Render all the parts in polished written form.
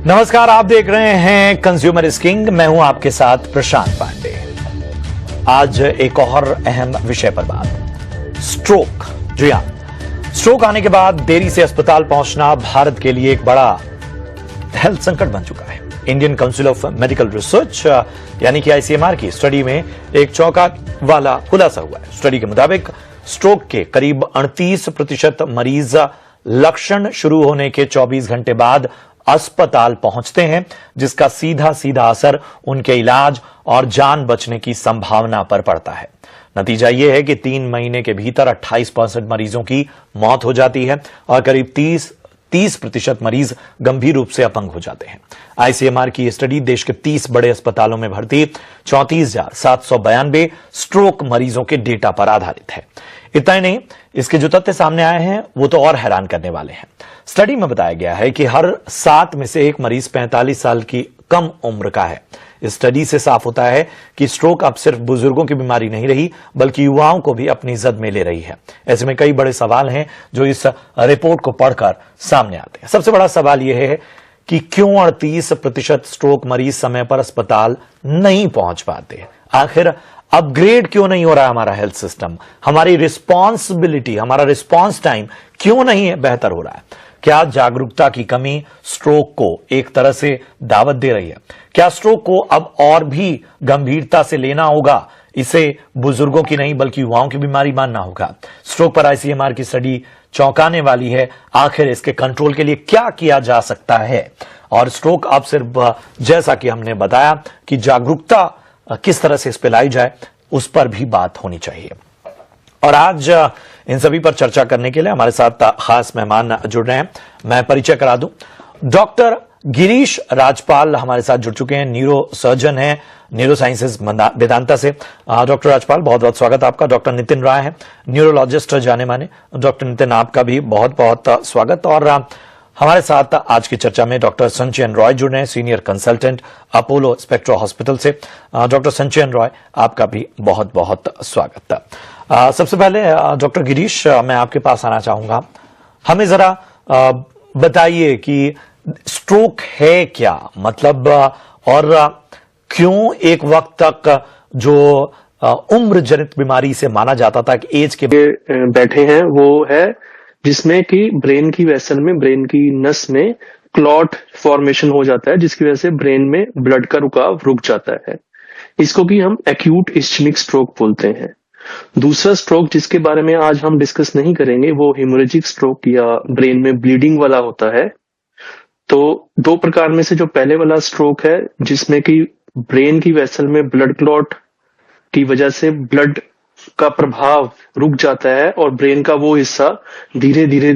नमस्कार, आप देख रहे हैं कंज्यूमर इज किंग। मैं हूं आपके साथ प्रशांत पांडे। आज एक और अहम विषय पर बात, स्ट्रोक। जी हां, स्ट्रोक आने के बाद देरी से अस्पताल पहुंचना भारत के लिए एक बड़ा हेल्थ संकट बन चुका है। Indian council of medical research यानी कि आईसीएमआर की स्टडी में एक चौंकाने वाला खुलासा हुआ है। स्टडी के मुताबिक स्ट्रोक के करीब 38% मरीज लक्षण शुरू होने के 24 घंटे बाद अस्पताल पहुंचते हैं, जिसका सीधा सीधा असर उनके इलाज और जान बचने की संभावना पर पड़ता है। नतीजा यह है कि 3 महीने के भीतर 28% मरीजों की मौत हो जाती है और करीब 30% मरीज गंभीर रूप से अपंग हो जाते हैं। आईसीएमआर की यह स्टडी देश के 30 बड़े अस्पतालों में भर्ती 34,792 स्ट्रोक मरीजों के डेटा पर आधारित है। इतना ही नहीं, इसके जो तथ्य सामने आए हैं वो तो और हैरान करने वाले हैं। स्टडी में बताया गया है कि हर 7 में से एक मरीज 45 साल की कम उम्र का है। इस स्टडी से साफ होता है कि स्ट्रोक अब सिर्फ बुजुर्गों की बीमारी नहीं रही, बल्कि युवाओं को भी अपनी जद में ले रही है। ऐसे में कई बड़े सवाल हैं जो इस रिपोर्ट को पढ़कर सामने आते हैं। सबसे बड़ा सवाल यह है कि क्यों 38% स्ट्रोक मरीज समय पर अस्पताल नहीं पहुंच पाते। आखिर अपग्रेड क्यों नहीं हो रहा हमारा हेल्थ सिस्टम? हमारी रिस्पॉन्सिबिलिटी, हमारा रिस्पॉन्स टाइम क्यों नहीं बेहतर हो रहा है? क्या जागरूकता की कमी स्ट्रोक को एक तरह से दावत दे रही है? क्या स्ट्रोक को अब और भी गंभीरता से लेना होगा? इसे बुजुर्गों की नहीं बल्कि युवाओं की बीमारी मानना होगा। स्ट्रोक पर आईसीएमआर की स्टडी चौंकाने वाली है। आखिर इसके कंट्रोल के लिए क्या किया जा सकता है? और स्ट्रोक अब सिर्फ जैसा कि हमने बताया कि जागरूकता किस तरह से इस पर लाई जाए, उस पर भी बात होनी चाहिए। और आज इन सभी पर चर्चा करने के लिए हमारे साथ खास मेहमान जुड़ रहे हैं। मैं परिचय करा दूं, डॉक्टर गिरीश राजपाल हमारे साथ जुड़ चुके हैं। न्यूरो सर्जन हैं, न्यूरो साइंसेज वेदांता से। डॉक्टर राजपाल, बहुत बहुत स्वागत आपका। डॉक्टर नितिन राय हैं, न्यूरोलॉजिस्ट जाने माने। डॉक्टर नितिन, आपका भी बहुत बहुत स्वागत। और हमारे साथ आज की चर्चा में डॉक्टर संचयन रॉय जुड़ रहे हैं, senior consultant Apollo spectra hospital से। डॉक्टर संचयन रॉय, आपका भी बहुत बहुत स्वागत। सबसे पहले डॉक्टर गिरीश, मैं आपके पास आना चाहूंगा। हमें जरा बताइए कि स्ट्रोक है क्या, मतलब और क्यों एक वक्त तक जो उम्र जनित बीमारी से माना जाता था कि एज के बैठे हैं, वो है जिसमें कि ब्रेन की वेसल में, ब्रेन की नस में क्लॉट फॉर्मेशन हो जाता है, जिसकी वजह से ब्रेन में ब्लड का रुकाव रुक जाता है। इसको कि हम एक्यूट इस्चेमिक स्ट्रोक बोलते हैं। दूसरा स्ट्रोक जिसके बारे में आज हम डिस्कस नहीं करेंगे वो हेमोरेजिक स्ट्रोक या ब्रेन में ब्लीडिंग वाला होता है। तो 2 प्रकार में से जो पहले वाला स्ट्रोक है, जिसमें कि ब्रेन की वेसल में ब्लड क्लॉट की वजह से ब्लड का प्रभाव रुक जाता है और ब्रेन का वो हिस्सा धीरे धीरे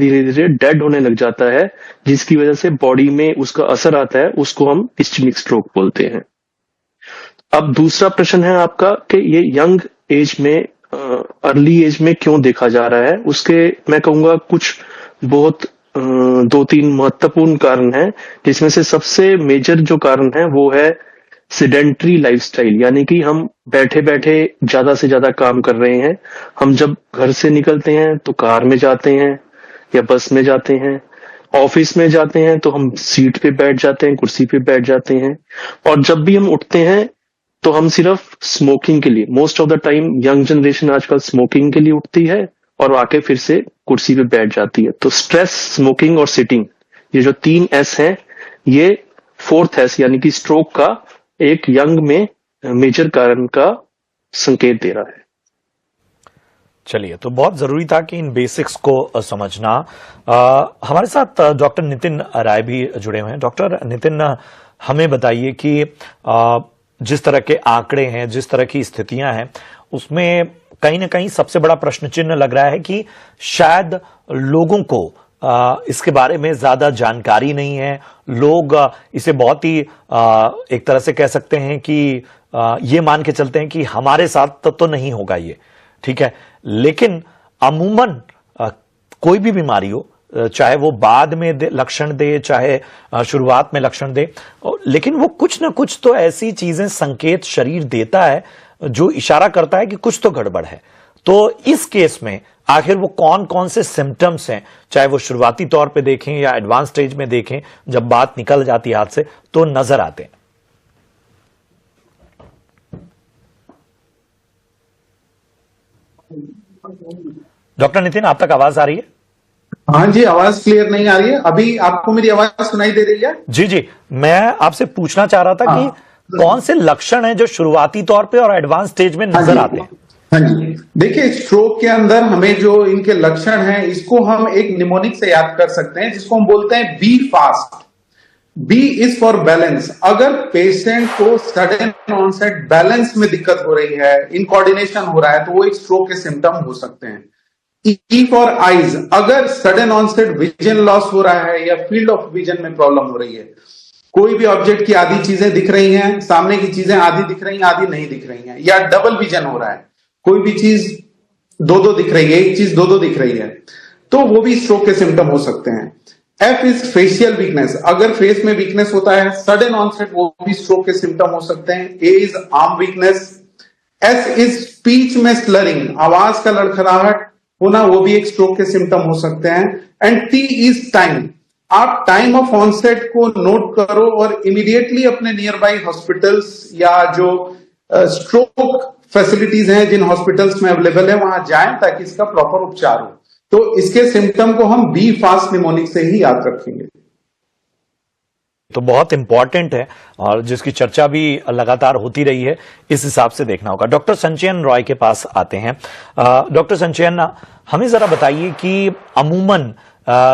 डेड होने लग जाता है, जिसकी वजह से बॉडी में उसका असर आता है, उसको हम इस्चेमिक स्ट्रोक बोलते हैं। अब दूसरा प्रश्न है आपका कि ये यंग एज में, अर्ली एज में क्यों देखा जा रहा है। उसके मैं कहूंगा कुछ बहुत 2-3 महत्वपूर्ण कारण हैं, जिसमें से सबसे मेजर जो कारण है वो है सेडेंट्री लाइफस्टाइल, यानी कि हम बैठे बैठे ज्यादा से ज्यादा काम कर रहे हैं। हम जब घर से निकलते हैं तो कार में जाते हैं या बस में जाते हैं, ऑफिस में जाते हैं तो हम सीट पे बैठ जाते हैं, कुर्सी पे बैठ जाते हैं, और जब भी हम उठते हैं तो हम सिर्फ स्मोकिंग के लिए, most of the time young generation आजकल स्मोकिंग के लिए उठती है और आके फिर से कुर्सी पे बैठ जाती है। तो स्ट्रेस, स्मोकिंग और सिटिंग, ये जो 3 S हैं, ये 4th S यानी कि स्ट्रोक का एक यंग में मेजर कारण का संकेत दे रहा है। चलिए, तो बहुत जरूरी था कि इन बेसिक्स को समझना। हमारे साथ डॉक्टर नितिन राय भी जुड़े हुए हैं। डॉक्टर नितिन, हमें बताइए कि जिस तरह के आंकड़े हैं, जिस तरह की स्थितियां हैं, उसमें कहीं ना कहीं सबसे बड़ा प्रश्न चिन्ह लग रहा है कि शायद लोगों को इसके बारे में ज्यादा जानकारी नहीं है। लोग इसे बहुत ही एक तरह से कह सकते हैं कि ये मान के चलते हैं कि हमारे साथ तो नहीं होगा ये, ठीक है। लेकिन अमूमन कोई भी बीमारी हो, चाहे वो बाद में लक्षण दे, चाहे शुरुआत में लक्षण दे, लेकिन वो कुछ ना कुछ तो ऐसी चीजें, संकेत शरीर देता है जो इशारा करता है कि कुछ तो गड़बड़ है। तो इस केस में आखिर वो कौन कौन से सिम्टम्स हैं, चाहे वो शुरुआती तौर पे देखें या एडवांस स्टेज में देखें, जब बात निकल जाती है हाथ से तो नजर आते हैं। डॉक्टर नितिन, आप तक आवाज आ रही है? हाँ जी, आवाज क्लियर नहीं आ रही है। अभी आपको मेरी आवाज सुनाई दे रही है? जी जी, मैं आपसे पूछना चाह रहा था कि कौन से लक्षण हैं जो शुरुआती तौर पे और एडवांस स्टेज में नजर आते हैं? हाँ जी, देखिए स्ट्रोक के अंदर हमें जो इनके लक्षण हैं इसको हम एक निमोनिक से याद कर सकते हैं, जिसको हम बोलते हैं B fast. B is for balance. अगर पेशेंट को सडन ऑनसेट बैलेंस में दिक्कत हो रही है, इनकोऑर्डिनेशन हो रहा है, तो वो एक स्ट्रोक के सिम्टम हो सकते हैं। ई फॉर आईज, अगर सडन ऑनसेट विजन लॉस हो रहा है या फील्ड ऑफ विजन में प्रॉब्लम हो रही है, कोई भी ऑब्जेक्ट की आधी चीजें दिख रही हैं, सामने की चीजें आधी दिख रही हैं, आधी नहीं दिख रही हैं, या डबल विजन हो रहा है, कोई भी चीज दो दिख रही है, एक चीज दो दिख रही है, तो वो भी स्ट्रोक के सिम्टम हो सकते हैं। एफ इज फेशियल वीकनेस, अगर फेस में वीकनेस होता है सडन ऑनसेट, वो भी स्ट्रोक के सिम्टम हो सकते हैं। A is arm weakness. S is speech में स्लरिंग, आवाज का लड़खड़ाहट होना, वो भी एक स्ट्रोक के सिम्टम हो सकते हैं। एंड टी इज टाइम, आप टाइम ऑफ ऑनसेट को नोट करो और इमीडिएटली अपने नियर बाई हॉस्पिटल्स या जो स्ट्रोक फैसिलिटीज हैं जिन हॉस्पिटल्स में अवेलेबल है वहां जाएं, ताकि इसका प्रॉपर उपचार हो। तो इसके सिम्टम को हम बी फास्ट निमोनिक से ही याद रखेंगे। तो बहुत इंपॉर्टेंट है और जिसकी चर्चा भी लगातार होती रही है, इस हिसाब से देखना होगा। डॉक्टर संचयन रॉय के पास आते हैं। डॉक्टर संचयन, हमें जरा बताइए कि अमूमन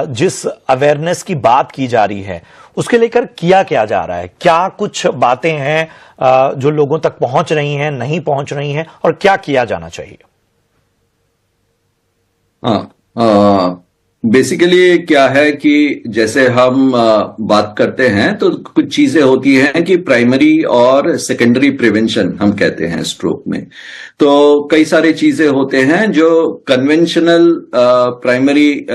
जिस अवेयरनेस की बात की जा रही है उसके लेकर किया क्या जा रहा है? क्या कुछ बातें हैं जो लोगों तक पहुंच रही हैं, नहीं पहुंच रही हैं, और क्या किया जाना चाहिए? बेसिकली क्या है कि जैसे हम बात करते हैं तो कुछ चीजें होती हैं कि प्राइमरी और सेकेंडरी प्रिवेंशन हम कहते हैं स्ट्रोक में। तो कई सारे चीजें होते हैं जो conventional primary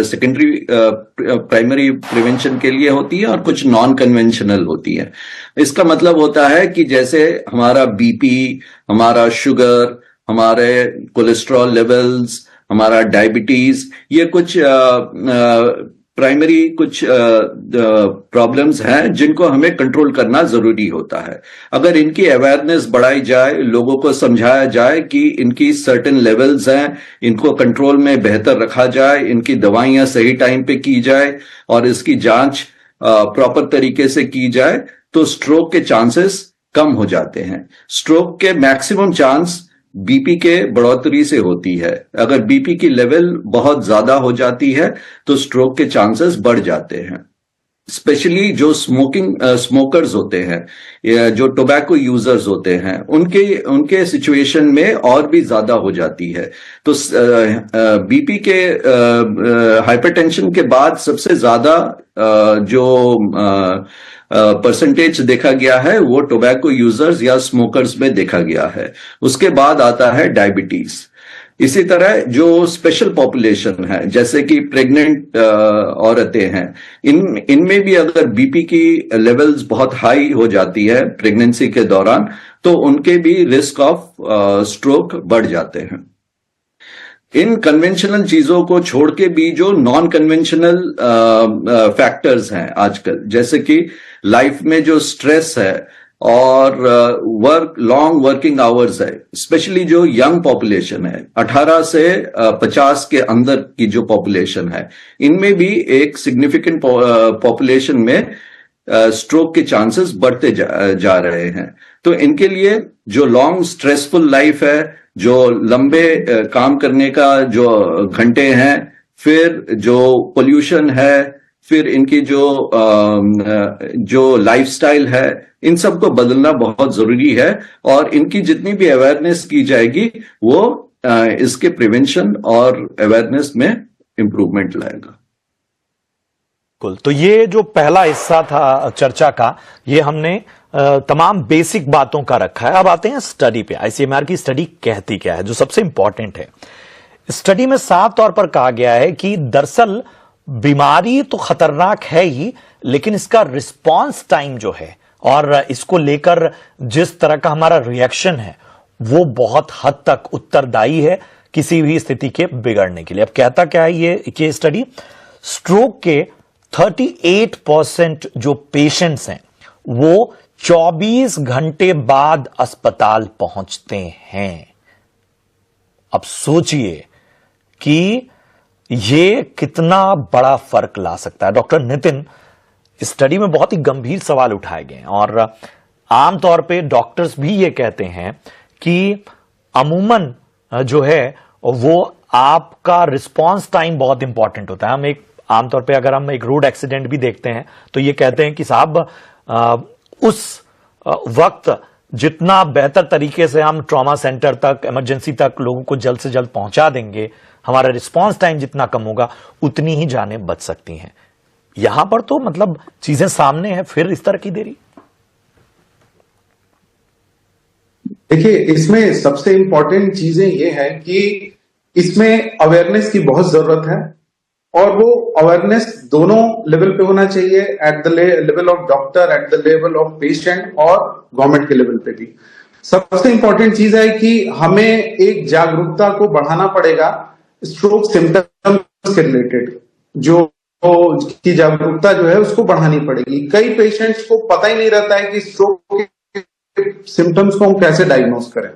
secondary primary prevention के लिए होती है और कुछ नॉन कन्वेंशनल होती है। इसका मतलब होता है कि जैसे हमारा बीपी, हमारा शुगर, हमारे कोलेस्ट्रॉल लेवल्स, हमारा डायबिटीज, ये कुछ प्राइमरी कुछ प्रॉब्लम्स हैं जिनको हमें कंट्रोल करना जरूरी होता है। अगर इनकी अवेयरनेस बढ़ाई जाए, लोगों को समझाया जाए कि इनकी सर्टेन लेवल्स हैं, इनको कंट्रोल में बेहतर रखा जाए, इनकी दवाइयां सही टाइम पे की जाए और इसकी जांच प्रॉपर तरीके से की जाए, तो स्ट्रोक के चांसेस कम हो जाते हैं। स्ट्रोक के मैक्सिमम चांस बीपी के बढ़ोतरी से होती है। अगर बीपी की लेवल बहुत ज्यादा हो जाती है तो स्ट्रोक के चांसेस बढ़ जाते हैं। स्पेशली जो स्मोकर्स होते हैं, जो टोबैको यूजर्स होते हैं, उनके सिचुएशन में और भी ज्यादा हो जाती है। तो बीपी के हाइपरटेंशन के बाद सबसे ज्यादा जो परसेंटेज देखा गया है वो टोबैको यूजर्स या स्मोकर्स में देखा गया है। उसके बाद आता है डायबिटीज। इसी तरह जो स्पेशल पॉपुलेशन है, जैसे कि प्रेग्नेंट औरतें हैं, इनमें भी अगर बीपी की लेवल्स बहुत हाई हो जाती है प्रेगनेंसी के दौरान, तो उनके भी रिस्क ऑफ स्ट्रोक बढ़ जाते हैं। इन कन्वेंशनल चीजों को छोड़ के भी जो नॉन कन्वेंशनल फैक्टर्स हैं आजकल, जैसे कि लाइफ में जो स्ट्रेस है और लॉन्ग वर्किंग आवर्स है, स्पेशली जो यंग पॉपुलेशन है, 18 से 50 के अंदर की जो पॉपुलेशन है, इनमें भी एक सिग्निफिकेंट पॉपुलेशन में स्ट्रोक के चांसेस बढ़ते जा रहे हैं। तो इनके लिए जो लॉन्ग स्ट्रेसफुल लाइफ है, जो लंबे काम करने का जो घंटे हैं, फिर जो पोल्यूशन है, फिर इनकी जो लाइफस्टाइल है, इन सब को बदलना बहुत जरूरी है। और इनकी जितनी भी अवेयरनेस की जाएगी वो इसके प्रिवेंशन और अवेयरनेस में इंप्रूवमेंट लाएगा। तो ये जो पहला हिस्सा था चर्चा का, ये हमने तमाम बेसिक बातों का रखा है। अब आते हैं स्टडी पे। आईसीएमआर की स्टडी कहती क्या है, जो सबसे इंपॉर्टेंट है। स्टडी में साफ तौर पर कहा गया है कि दरअसल बीमारी तो खतरनाक है ही, लेकिन इसका रिस्पांस टाइम जो है और इसको लेकर जिस तरह का हमारा रिएक्शन है वो बहुत हद तक उत्तरदायी है किसी भी स्थिति के बिगड़ने के लिए। अब कहता क्या है ये केस स्टडी, स्ट्रोक के 38% जो पेशेंट्स हैं वो 24 घंटे बाद अस्पताल पहुंचते हैं। अब सोचिए कि ये कितना बड़ा फर्क ला सकता है। डॉक्टर नितिन, इस स्टडी में बहुत ही गंभीर सवाल उठाए गए हैं और आमतौर पे डॉक्टर्स भी ये कहते हैं कि अमूमन जो है वो आपका रिस्पांस टाइम बहुत इंपॉर्टेंट होता है। हम एक आमतौर पे अगर हम एक रोड एक्सीडेंट भी देखते हैं तो ये कहते हैं कि साहब उस वक्त जितना बेहतर तरीके से हम ट्रॉमा सेंटर तक, इमरजेंसी तक लोगों को जल्द से जल्द पहुंचा देंगे, हमारा रिस्पांस टाइम जितना कम होगा उतनी ही जानें बच सकती हैं। यहां पर तो मतलब चीजें सामने हैं, फिर इस तरह की देरी। देखिए, इसमें सबसे इंपॉर्टेंट चीजें ये है कि इसमें अवेयरनेस की बहुत जरूरत है और वो अवेयरनेस दोनों लेवल पे होना चाहिए, at the level of doctor, at the level of patient और गवर्नमेंट के लेवल पे भी। सबसे इंपॉर्टेंट चीज है कि हमें एक जागरूकता को बढ़ाना पड़ेगा स्ट्रोक सिम्टम्स के रिलेटेड, जो की जागरूकता जो है उसको बढ़ानी पड़ेगी। कई पेशेंट्स को पता ही नहीं रहता है कि स्ट्रोक के सिम्टम्स को हम कैसे डायग्नोस करें।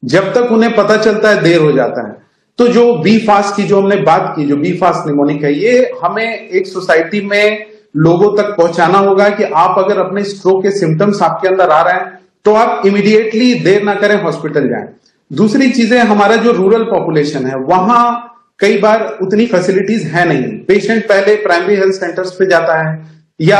जब तक उन्हें पता चलता है देर हो जाता है। तो जो बी फास्ट की जो हमने बात की, जो बी फास्ट निमोनिक है, ये हमें एक सोसाइटी में लोगों तक पहुंचाना होगा कि आप अगर अपने स्ट्रोक के सिम्टम्स आपके अंदर आ रहे हैं तो आप इमीडिएटली देर ना करें, हॉस्पिटल जाएं। दूसरी चीजें, हमारा जो रूरल पॉपुलेशन है वहां कई बार उतनी फैसिलिटीज है नहीं। पेशेंट पहले प्राइमरी हेल्थ सेंटर्स पे जाता है या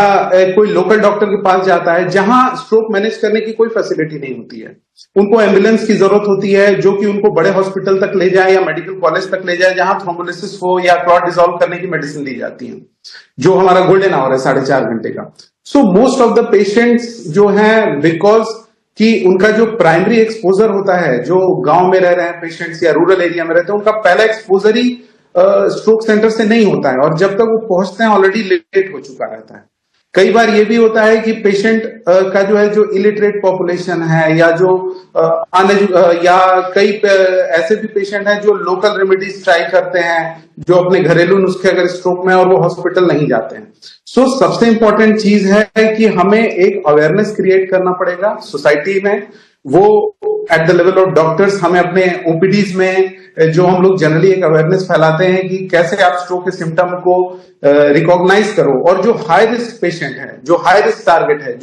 कोई लोकल डॉक्टर के पास जाता है जहां स्ट्रोक मैनेज करने की कोई फैसिलिटी नहीं होती है। उनको एम्बुलेंस की जरूरत होती है जो कि उनको बड़े हॉस्पिटल तक ले जाए या मेडिकल कॉलेज तक ले जाए जहां थ्रोम्बोलिसिस हो या क्लॉट डिसॉल्व करने की मेडिसिन दी जाती है, जो हमारा गोल्डन आवर है 4.5 घंटे का। So most of the patients जो हैं, बिकॉज कि उनका जो प्राइमरी एक्सपोजर होता है, जो गांव में रह रहे हैं पेशेंट्स या रूरल एरिया में रहते हैं, उनका पहला एक्सपोजर ही स्ट्रोक सेंटर से नहीं होता है और जब तक वो पहुंचते हैं ऑलरेडी लेट हो चुका रहता है। कई बार ये भी होता है कि पेशेंट का जो है, जो इलिटरेट पॉपुलेशन है या जो या कई ऐसे भी पेशेंट हैं जो लोकल रेमेडीज ट्राई करते हैं, जो अपने घरेलू नुस्खे अगर स्ट्रोक में और वो हॉस्पिटल नहीं जाते हैं। सो सबसे इंपॉर्टेंट चीज है कि हमें एक अवेयरनेस क्रिएट करना पड़ेगा सोसाइटी में। वो at the level of doctors, हमें अपने ओपीडीज में जो हम लोग जनरली एक अवेयरनेस फैलाते हैं कि कैसे आप स्ट्रोक के सिम्टम को रिकॉग्नाइज करो। और जो हाई रिस्क पेशेंट है, जो हाई रिस्क टारगेट है,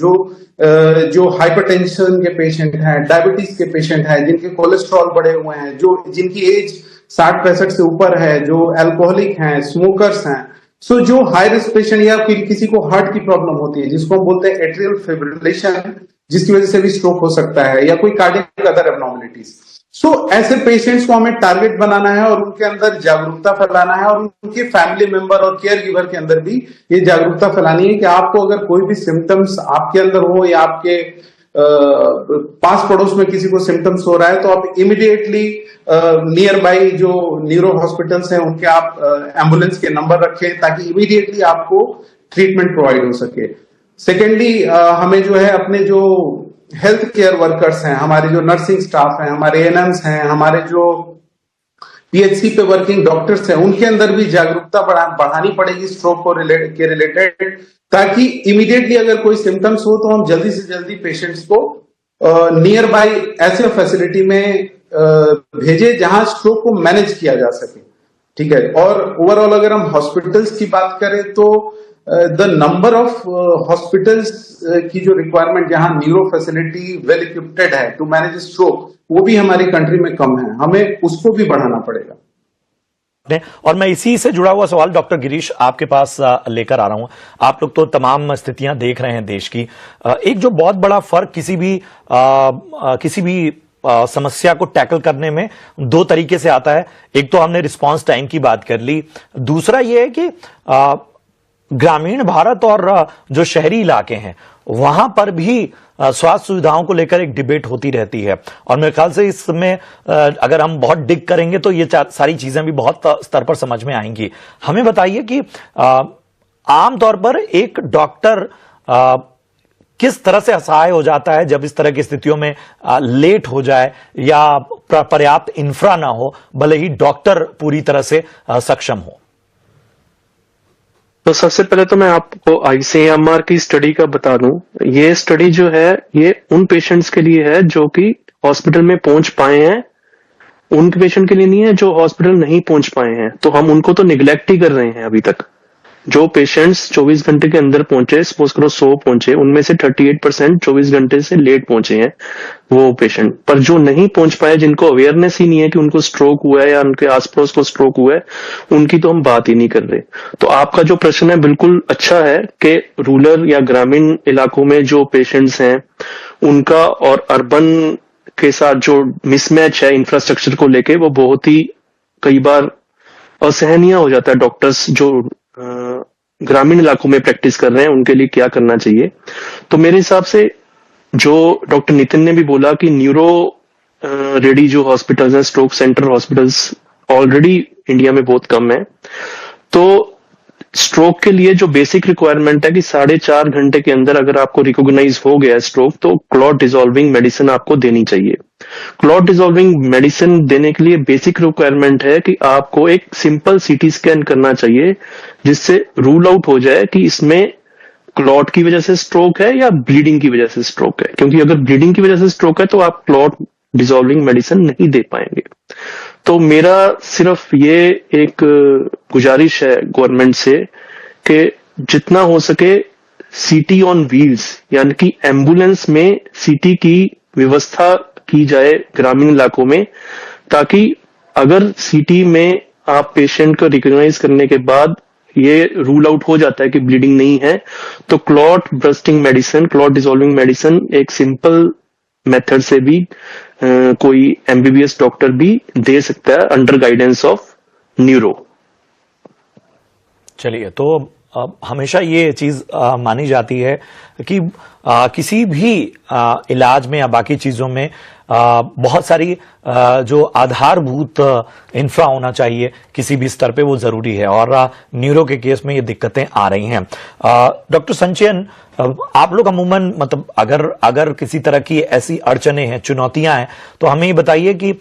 जो हाइपरटेंशन के पेशेंट हैं, डायबिटीज के पेशेंट हैं, जिनके कोलेस्ट्रॉल बढ़े हुए हैं, जो जिनकी एज 60-65 से ऊपर है, जो अल्कोहलिक हैं, स्मोकर्स हैं। सो जो हाई रिस्क पेशेंट या फिर किसी को हार्ट की प्रॉब्लम होती है जिसको हम बोलते हैं एट्रियल फिब्रिलेशन, जिसकी वजह से भी स्ट्रोक हो सकता है, या कोई कार्डियक अदर एब्नॉर्मलिटीज। सो ऐसे पेशेंट्स को हमें टारगेट बनाना है और उनके अंदर जागरूकता फैलाना है और उनके फैमिली मेंबर और केयर गिवर के अंदर भी ये जागरूकता फैलानी है कि आपको अगर कोई भी सिम्टम्स आपके अंदर हो या आपके पास पड़ोस में किसी को सिम्टम्स हो रहा है तो आप इमीडिएटली नियर बाई जो न्यूरो हॉस्पिटल्स हैं उनके आप एम्बुलेंस के नंबर रखें ताकि इमीडिएटली आपको ट्रीटमेंट प्रोवाइड हो सके। सेकेंडली, हमें जो है अपने जो हेल्थ केयर वर्कर्स हैं, हमारे जो नर्सिंग स्टाफ हैं, हमारे एएनएम्स हैं, हमारे जो पीएचसी पे वर्किंग डॉक्टर्स हैं, उनके अंदर भी जागरूकता बढ़ानी पड़ेगी स्ट्रोक को रिलेटेड, ताकि इमीडिएटली अगर कोई सिम्टम्स हो तो हम जल्दी से जल्दी पेशेंट्स को नियर बाई ऐसे फैसिलिटी में भेजे जहां स्ट्रोक को मैनेज किया जा सके। ठीक है। और ओवरऑल अगर हम हॉस्पिटल्स की बात करें तो द नंबर ऑफ हॉस्पिटल्स की जो रिक्वायरमेंट, जहां न्यूरो फैसिलिटी वेल इक्विप्ड है टू मैनेज स्ट्रोक, वो भी हमारी कंट्री में कम है, हमें उसको भी बढ़ाना पड़ेगा। और मैं इसी से जुड़ा हुआ सवाल डॉक्टर गिरीश आपके पास लेकर आ रहा हूं। आप लोग तो तमाम स्थितियां देख रहे हैं देश की। एक जो बहुत बड़ा फर्क किसी भी समस्या को टैकल करने में दो तरीके से आता है। एक तो हमने रिस्पांस टाइम की बात कर ली, दूसरा यह है कि ग्रामीण भारत और जो शहरी इलाके हैं वहां पर भी स्वास्थ्य सुविधाओं को लेकर एक डिबेट होती रहती है और मेरे ख्याल से इसमें अगर हम बहुत डिग करेंगे तो ये सारी चीजें भी बहुत स्तर पर समझ में आएंगी। हमें बताइए कि आमतौर पर एक डॉक्टर किस तरह से असहाय हो जाता है जब इस तरह की स्थितियों में लेट हो जाए या पर्याप्त इंफ्रा ना हो, भले ही डॉक्टर पूरी तरह से सक्षम हो? तो सबसे पहले तो मैं आपको आईसीएमआर की स्टडी का बता दूं। ये स्टडी जो है ये उन पेशेंट्स के लिए है जो कि हॉस्पिटल में पहुंच पाए हैं, उनके पेशेंट के लिए नहीं है जो हॉस्पिटल नहीं पहुंच पाए हैं। तो हम उनको तो निग्लेक्ट ही कर रहे हैं अभी तक। जो पेशेंट्स 24 घंटे के अंदर पहुंचे, सपोज करो 100 पहुंचे, उनमें से 38% 24 घंटे से लेट पहुंचे हैं वो पेशेंट। पर जो नहीं पहुंच पाए, जिनको अवेयरनेस ही नहीं है कि उनको स्ट्रोक हुआ है या उनके आस पड़ोस को स्ट्रोक हुआ है, उनकी तो हम बात ही नहीं कर रहे। तो आपका जो प्रश्न है बिल्कुल अच्छा है कि रूरल या ग्रामीण इलाकों में जो पेशेंट्स हैं उनका और अर्बन के साथ जो मिसमैच है इंफ्रास्ट्रक्चर को लेके, वो बहुत ही कई बार असहनीय हो जाता है। डॉक्टर्स जो ग्रामीण इलाकों में प्रैक्टिस कर रहे हैं उनके लिए क्या करना चाहिए? तो मेरे हिसाब से जो डॉक्टर नितिन ने भी बोला कि न्यूरो रेडी जो हॉस्पिटल्स हैं, stroke centre hospitals already India में बहुत कम है। तो स्ट्रोक के लिए जो बेसिक रिक्वायरमेंट है कि 4.5 घंटे के अंदर अगर आपको रिकॉग्नाइज हो गया स्ट्रोक, तो क्लॉट डिसॉल्विंग मेडिसिन आपको देनी चाहिए। क्लॉट डिसॉल्विंग मेडिसिन देने के लिए बेसिक रिक्वायरमेंट है कि आपको एक सिंपल सीटी स्कैन करना चाहिए, जिससे रूल आउट हो जाए कि इसमें क्लॉट की वजह से स्ट्रोक है या ब्लीडिंग की वजह से स्ट्रोक है। क्योंकि अगर ब्लीडिंग की वजह से स्ट्रोक है तो आप क्लॉट डिसॉल्विंग मेडिसिन नहीं दे पाएंगे। तो मेरा सिर्फ ये एक गुजारिश है गवर्नमेंट से कि जितना हो सके सीटी ऑन व्हील्स, यानी कि एम्बुलेंस में सीटी की व्यवस्था की जाए ग्रामीण इलाकों में, ताकि अगर सीटी में आप पेशेंट को रिकॉग्नाइज करने के बाद ये रूल आउट हो जाता है कि ब्लीडिंग नहीं है, तो clot busting medicine, clot dissolving medicine एक सिंपल मेथड से भी कोई एमबीबीएस डॉक्टर भी दे सकता है अंडर गाइडेंस ऑफ न्यूरो। चलिए, तो हमेशा ये चीज मानी जाती है कि किसी भी इलाज में या बाकी चीजों में बहुत सारी जो आधारभूत इंफ्रा होना चाहिए किसी भी स्तर पे, वो जरूरी है, और न्यूरो के केस में ये दिक्कतें आ रही हैं। डॉक्टर संचयन, आप लोग अमूमन मतलब अगर किसी तरह की ऐसी अड़चने हैं, चुनौतियां हैं, तो हमें ये बताइए कि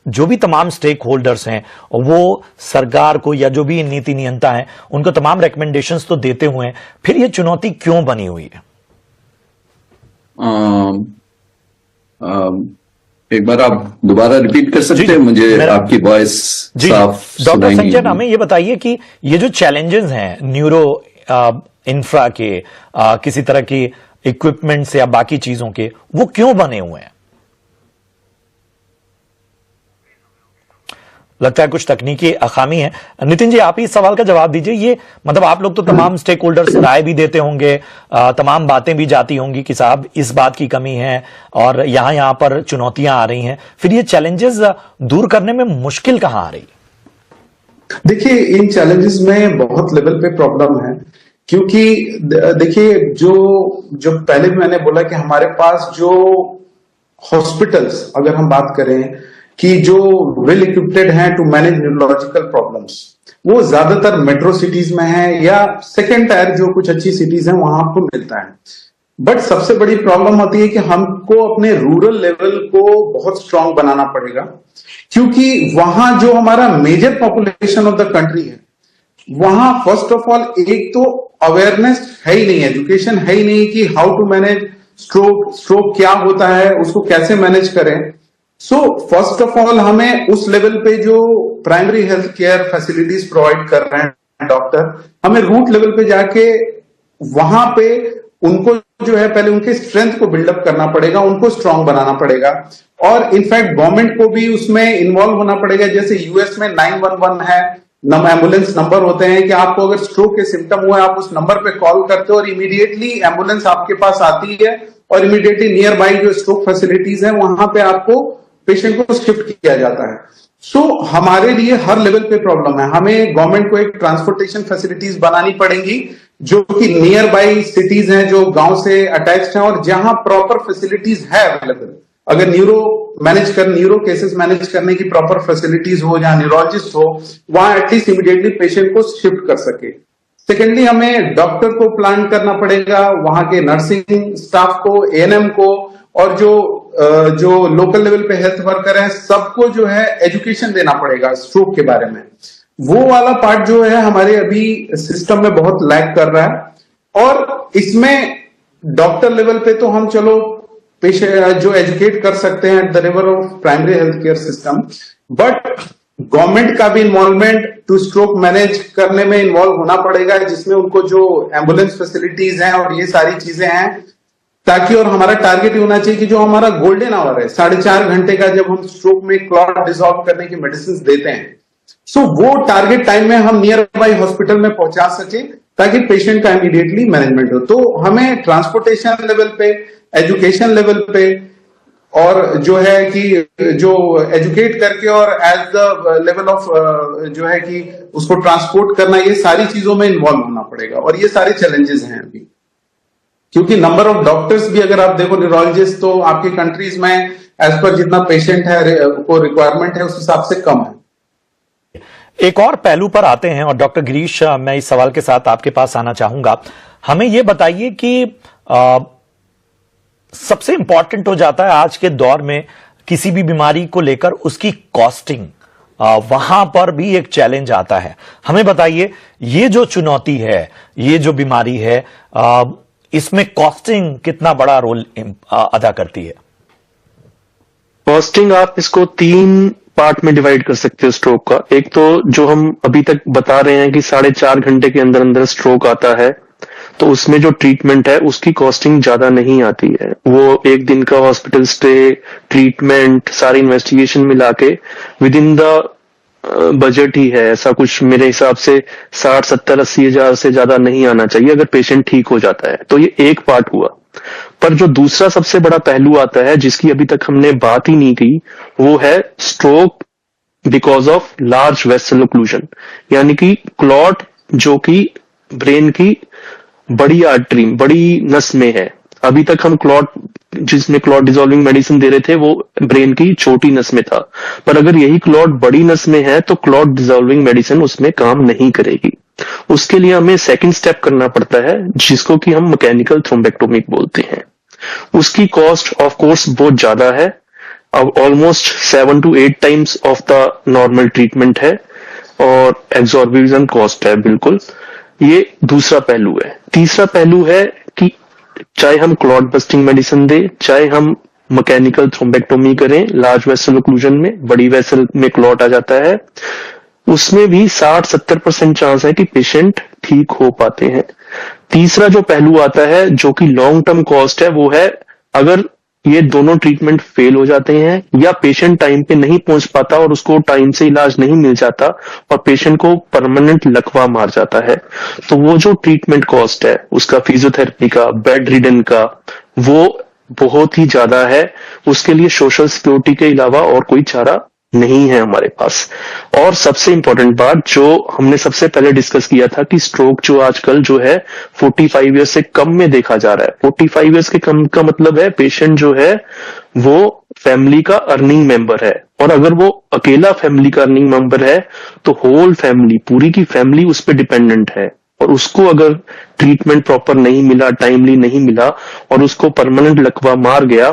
जो भी तमाम स्टेक होल्डर्स हैं वो सरकार को या जो भी नीति नियंता है उनको तमाम रिकमेंडेशंस तो देते हुए हैं, फिर ये चुनौती क्यों बनी हुई है? एक बार आप दोबारा रिपीट कर सकते हैं? मुझे आपकी वॉइस साफ डॉक्टर संचयन, हमें ये बताइए कि ये जो चैलेंजेस हैं न्यूरो इंफ्रा के, किसी तरह की इक्विपमेंट से या बाकी चीजों के, वो क्यों बने हुए हैं? लगता है कुछ तकनीकी खामी है। नितिन जी, आप ही इस सवाल का जवाब दीजिए। ये मतलब आप लोग तो तमाम स्टेक होल्डर्स राय भी देते होंगे, तमाम बातें भी जाती होंगी कि साहब इस बात की कमी है और यहां पर चुनौतियां आ रही हैं, फिर ये चैलेंजेस दूर करने में मुश्किल कहां आ रही? देखिए, इन चैलेंजेस में बहुत लेवल पे प्रॉब्लम है, क्योंकि देखिए जो पहले भी मैंने बोला कि हमारे पास जो हॉस्पिटल्स, अगर हम बात करें कि जो वेल इक्विप्ड हैं टू मैनेज न्यूरोलॉजिकल प्रॉब्लम्स, वो ज्यादातर मेट्रो सिटीज में है या सेकेंड टायर जो कुछ अच्छी सिटीज हैं वहां आपको मिलता है। बट सबसे बड़ी प्रॉब्लम होती है कि हमको अपने रूरल लेवल को बहुत स्ट्रांग बनाना पड़ेगा, क्योंकि वहां जो हमारा major population of the country है, वहां फर्स्ट ऑफ ऑल एक तो अवेयरनेस है ही नहीं, एजुकेशन है ही नहीं कि हाउ टू मैनेज स्ट्रोक क्या होता है, उसको कैसे मैनेज करें। सो फर्स्ट ऑफ ऑल हमें उस लेवल पे जो primary health care facilities provide कर रहे हैं डॉक्टर, हमें रूट लेवल पे जाके वहां पे उनको जो है पहले उनके स्ट्रेंथ को बिल्डअप करना पड़ेगा, उनको स्ट्रांग बनाना पड़ेगा, और इनफैक्ट गवर्नमेंट को भी उसमें इन्वॉल्व होना पड़ेगा। जैसे यूएस में 911 है, एम्बुलेंस नंबर होते हैं कि आपको अगर स्ट्रोक के सिम्टम हुआ है आप उस नंबर पे कॉल करते हो और इमीडिएटली एम्बुलेंस आपके पास आती है और इमीडिएटली नियर बाई जो स्ट्रोक फैसिलिटीज है वहां पे आपको पेशेंट को शिफ्ट किया जाता है। सो हमारे लिए हर लेवल पे प्रॉब्लम है। हमें गवर्नमेंट को एक ट्रांसपोर्टेशन फैसिलिटीज बनानी पड़ेंगी जो कि नियर बाई सिटीज हैं, जो गांव से अटैच्ड हैं और जहां प्रॉपर फैसिलिटीज है अवेलेबल। अगर न्यूरो केसेस मैनेज करने की प्रॉपर फैसिलिटीज हो, जहां न्यूरोलॉजिस्ट हो, वहां एटलीस्ट इमीडिएटली पेशेंट को शिफ्ट कर सके। सेकेंडली हमें डॉक्टर को प्लान करना पड़ेगा, वहां के नर्सिंग स्टाफ को, एएनएम को, और जो लोकल लेवल पे हेल्थ वर्कर हैं सबको जो है एजुकेशन देना पड़ेगा स्ट्रोक के बारे में। वो वाला पार्ट जो है हमारे अभी सिस्टम में बहुत लैग कर रहा है। और इसमें डॉक्टर लेवल पे तो हम चलो पेशेंट जो एजुकेट कर सकते हैं at the level of primary health care system, but government का भी इन्वॉल्वमेंट टू स्ट्रोक मैनेज करने में इन्वॉल्व होना पड़ेगा, जिसमें उनको जो एम्बुलेंस फैसिलिटीज हैं और ये सारी चीजें हैं, ताकि, और हमारा टारगेट ये होना चाहिए कि जो हमारा गोल्डन आवर है 4.5 घंटे का, जब हम स्ट्रोक में क्लॉट डिसॉल्व करने की मेडिसिन देते हैं, सो वो टारगेट टाइम में हम नियर बाई हॉस्पिटल में पहुंचा सके ताकि पेशेंट का इमीडिएटली मैनेजमेंट हो। तो हमें ट्रांसपोर्टेशन लेवल पे, एजुकेशन लेवल पे, और जो है कि जो एजुकेट करके और एज द लेवल ऑफ जो है कि उसको ट्रांसपोर्ट करना, ये सारी चीजों में इन्वॉल्व होना पड़ेगा। और ये सारे चैलेंजेस हैं अभी, क्योंकि नंबर ऑफ डॉक्टर्स भी अगर आप देखो न्यूरोलॉजिस्ट तो आपकी कंट्रीज में एज पर जितना पेशेंट है को रिक्वायरमेंट है उस हिसाब से कम है। एक और पहलू पर आते हैं, और डॉक्टर गिरीश मैं इस सवाल के साथ आपके पास आना चाहूंगा। हमें यह बताइए कि सबसे इंपॉर्टेंट हो जाता है आज के दौर में किसी भी बीमारी को लेकर उसकी कॉस्टिंग, वहां पर भी एक चैलेंज आता है। हमें बताइए ये जो चुनौती है, ये जो बीमारी है, इसमें कॉस्टिंग कितना बड़ा रोल अदा करती है? कॉस्टिंग आप इसको 3 पार्ट में डिवाइड कर सकते हो स्ट्रोक का। एक तो जो हम अभी तक बता रहे हैं कि 4.5 घंटे के अंदर अंदर स्ट्रोक आता है, तो उसमें जो ट्रीटमेंट है उसकी कॉस्टिंग ज्यादा नहीं आती है। वो एक दिन का हॉस्पिटल स्टे, ट्रीटमेंट, सारी इन्वेस्टिगेशन मिला के विद इन द बजट ही है। ऐसा कुछ मेरे हिसाब से 60, 70, 80 हजार से ज्यादा नहीं आना चाहिए अगर पेशेंट ठीक हो जाता है। तो ये एक पार्ट हुआ। पर जो दूसरा सबसे बड़ा पहलू आता है जिसकी अभी तक हमने बात ही नहीं की, वो है stroke because of large vessel occlusion, यानी कि क्लॉट जो कि ब्रेन की बड़ी आर्टरी, बड़ी नस में है। अभी तक हम क्लॉट, जिसमें क्लॉट डिसॉल्विंग मेडिसिन दे रहे थे, वो ब्रेन की छोटी नस में था। पर अगर यही क्लॉट बड़ी नस में है तो क्लॉट डिसॉल्विंग मेडिसिन उसमें काम नहीं करेगी। उसके लिए हमें सेकंड स्टेप करना पड़ता है, जिसको कि हम मैकेनिकल थ्रोम्बेक्टोमी बोलते हैं। उसकी कॉस्ट ऑफ कोर्स बहुत ज्यादा है, अब almost 7 to 8 times of the normal treatment है, और एग्जॉर्बिटेंट कॉस्ट है बिल्कुल। ये दूसरा पहलू है। तीसरा पहलू है कि चाहे हम क्लॉट बस्टिंग मेडिसिन दे, चाहे हम मैकेनिकल थ्रोम्बेक्टोमी करें, लार्ज वेसल ओक्लूजन में बड़ी वेसल में क्लॉट आ जाता है, उसमें भी 60-70% चांस है कि पेशेंट ठीक हो पाते हैं। तीसरा जो पहलू आता है जो कि लॉन्ग टर्म कॉस्ट है, वो है अगर ये दोनों ट्रीटमेंट फेल हो जाते हैं या पेशेंट टाइम पे नहीं पहुंच पाता और उसको टाइम से इलाज नहीं मिल जाता और पेशेंट को परमानेंट लकवा मार जाता है, तो वो जो ट्रीटमेंट कॉस्ट है उसका, फिजियोथेरेपी का, बेड रिडन का, वो बहुत ही ज्यादा है। उसके लिए सोशल सिक्योरिटी के अलावा और कोई चारा नहीं है हमारे पास। और सबसे इंपॉर्टेंट बात जो हमने सबसे पहले डिस्कस किया था कि स्ट्रोक जो आजकल जो है 45 ईयर्स से कम में देखा जा रहा है। 45 ईयर्स के कम का मतलब है पेशेंट जो है वो फैमिली का अर्निंग मेंबर है, और अगर वो अकेला फैमिली का अर्निंग मेंबर है तो होल फैमिली, पूरी की फैमिली उस पर डिपेंडेंट है, और उसको अगर ट्रीटमेंट प्रॉपर नहीं मिला, टाइमली नहीं मिला, और उसको परमानेंट लकवा मार गया,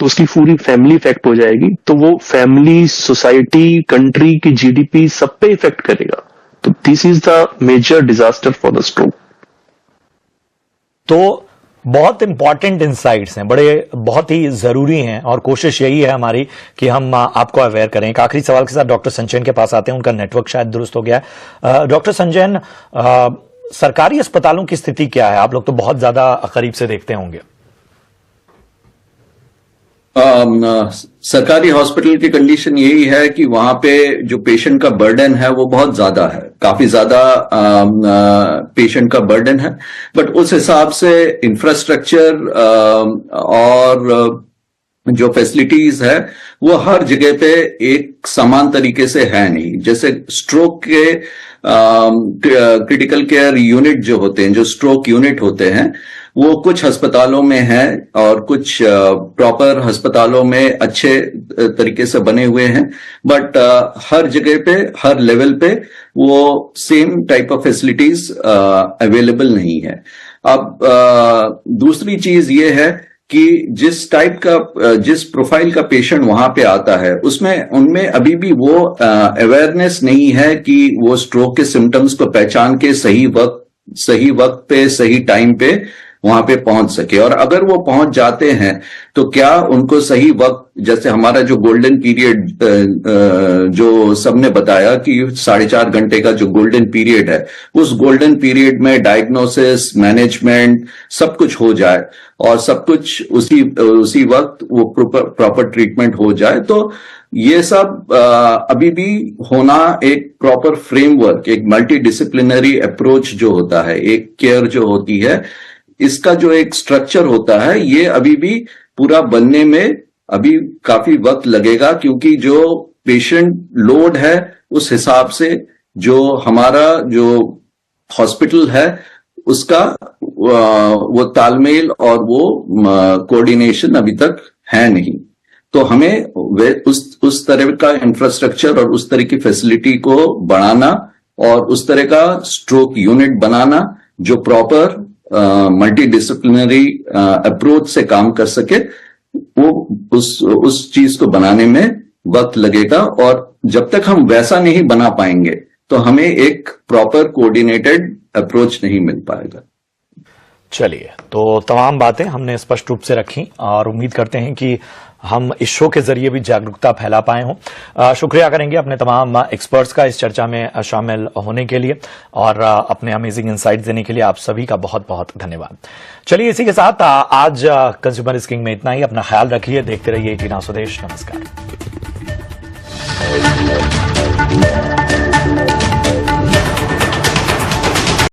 तो उसकी पूरी फैमिली इफेक्ट हो जाएगी। तो वो फैमिली, सोसाइटी, कंट्री की जीडीपी सब पे इफेक्ट करेगा। तो this is the major disaster for the stroke. तो बहुत इंपॉर्टेंट इंसाइट्स हैं, बड़े बहुत ही जरूरी हैं, और कोशिश यही है हमारी कि हम आपको अवेयर करें। एक आखिरी सवाल के साथ डॉक्टर संजयन के पास आते हैं, उनका नेटवर्क शायद दुरुस्त हो गया है। डॉक्टर संजयन, सरकारी अस्पतालों की स्थिति क्या है? आप लोग तो बहुत ज्यादा करीब से देखते होंगे। सरकारी हॉस्पिटल की कंडीशन यही है कि वहां पे जो पेशेंट का बर्डन है वो बहुत ज्यादा है, काफी ज्यादा पेशेंट का बर्डन है, बट उस हिसाब से इंफ्रास्ट्रक्चर और जो फैसिलिटीज है वो हर जगह पे एक समान तरीके से है नहीं। जैसे स्ट्रोक के क्रिटिकल केयर यूनिट जो होते हैं, जो स्ट्रोक यूनिट होते हैं, वो कुछ अस्पतालों में है और कुछ प्रॉपर अस्पतालों में अच्छे तरीके से बने हुए हैं, बट हर जगह पे, हर लेवल पे वो same type of facilities available नहीं है। अब दूसरी चीज ये है कि जिस टाइप का, जिस प्रोफाइल का पेशेंट वहां पे आता है, उनमें अभी भी वो अवेयरनेस नहीं है कि वो स्ट्रोक के सिम्टम्स को पहचान के सही वक्त पे, सही टाइम पे वहां पे पहुंच सके। और अगर वो पहुंच जाते हैं तो क्या उनको सही वक्त, जैसे हमारा जो गोल्डन पीरियड जो सबने बताया कि 4.5 घंटे का जो गोल्डन पीरियड है, उस गोल्डन पीरियड में डायग्नोसिस, मैनेजमेंट सब कुछ हो जाए और सब कुछ उसी वक्त वो प्रॉपर ट्रीटमेंट हो जाए, तो ये सब अभी भी होना, एक प्रॉपर फ्रेमवर्क, एक मल्टी डिसिप्लिनरी अप्रोच जो होता है, एक केयर जो होती है, इसका जो एक स्ट्रक्चर होता है, ये अभी भी पूरा बनने में अभी काफी वक्त लगेगा, क्योंकि जो पेशेंट लोड है उस हिसाब से जो हमारा जो हॉस्पिटल है उसका वो तालमेल और वो कोऑर्डिनेशन अभी तक है नहीं। तो हमें उस तरह का इंफ्रास्ट्रक्चर और उस तरह की फैसिलिटी को बढ़ाना और उस तरह का स्ट्रोक यूनिट बनाना जो प्रॉपर मल्टी डिसिप्लिनरी अप्रोच से काम कर सके, वो उस चीज को बनाने में वक्त लगेगा। और जब तक हम वैसा नहीं बना पाएंगे तो हमें एक प्रॉपर कोऑर्डिनेटेड अप्रोच नहीं मिल पाएगा। चलिए, तो तमाम बातें हमने स्पष्ट रूप से रखी और उम्मीद करते हैं कि हम इस शो के जरिए भी जागरूकता फैला पाए हों। शुक्रिया करेंगे अपने तमाम एक्सपर्ट्स का इस चर्चा में शामिल होने के लिए और अपने अमेजिंग इंसाइट्स देने के लिए आप सभी का बहुत बहुत धन्यवाद। चलिए, इसी के साथ आज कंज्यूमर स्किंग में इतना ही। अपना ख्याल रखिए, देखते रहिए 18 स्वदेश। नमस्कार।